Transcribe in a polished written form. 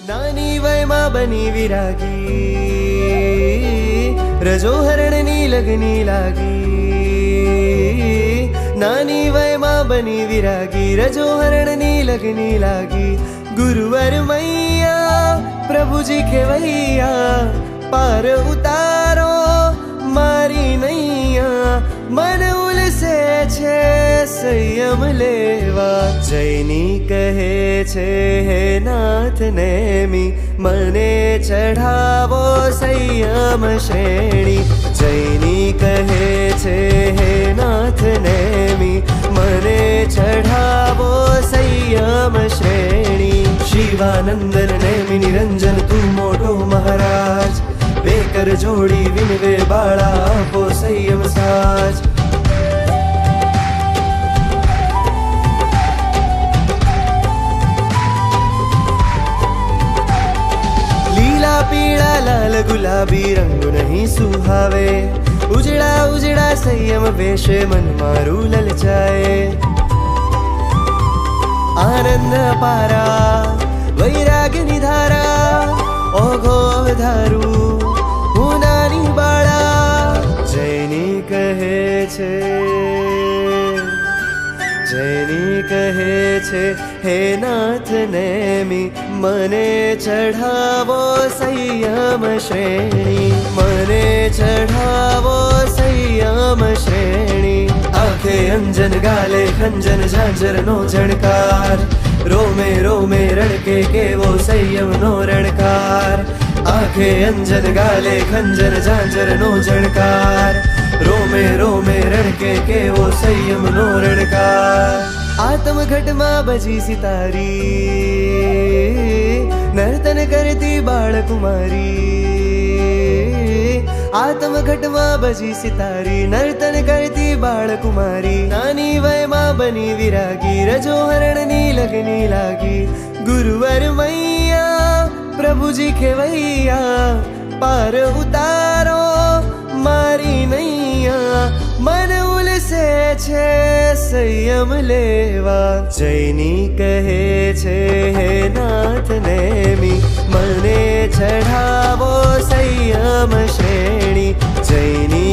નાની વયમાં બની વિરાગી, રજો હરણની લગની લાગી. નાની વયમાં બની વિરાગી, રજો હરણની લગની લાગી. ગુરુવર મૈયા પ્રભુજી ખેવૈયા, પાર ઉતારો મારી નૈયા. મન ઉલસે છે સંયમ લેવા, જૈની કહે છે હે નાથ નેમી, મને ચઢાવો સંયમ શ્રેણી. જૈની કહે છે હે નાથ નેમી, મને ચઢાવો સંયમ શ્રેણી. શિવાનંદન નેમી નિરંજન તું મોટો મહારાજ, બે કર જોડી વિનવે બાળા આપો સંયમ સાજ. લીલા પીળા લાલ ગુલાબી રંગ નહીં સુહાવે, ઉજળા ઉજળા સંયમ વેશે મન મારું લલચાય. આનંદ પારા વૈરાગની ધારા, ઓઘો ધારું હું નાની બાળા. જૈની કહે છે, જૈની કહે છે હે નાથ નેમી, મને ચઢાવો સંયમ શ્રેણી. મને ચઢાવો સંયમ શ્રેણી. આંખે અંજન ગાલે ખંજન ઝાંઝરનો ઝણકાર, રોમે રોમે રણકે કેવો સંયમનો રણકાર. આંખે અંજન ગાલે ખંજન ઝાંઝરનો ઝણકાર, રોમે રોમે રણકે કેવો સંયમનો રણકાર. આત્મઘટમાં બજી સિતારી, નર્તન કરતી બાળકુમારી. આત્મઘટમાં બજી સિતારી, નર્તન કરતી બાળકુમારી. નાની વયમાં બની વિરાગી, રજો હરણની લગની લાગી. ગુરુવર મૈયા પ્રભુજી ખેવૈયા, પાર ઉતારો મારી નૈયા. મન ઉલસે છે સંયમ લેવા, જૈની કહે છે હે નાથ નેમી, મને ચઢાવો સંયમ શ્રેણી. જૈની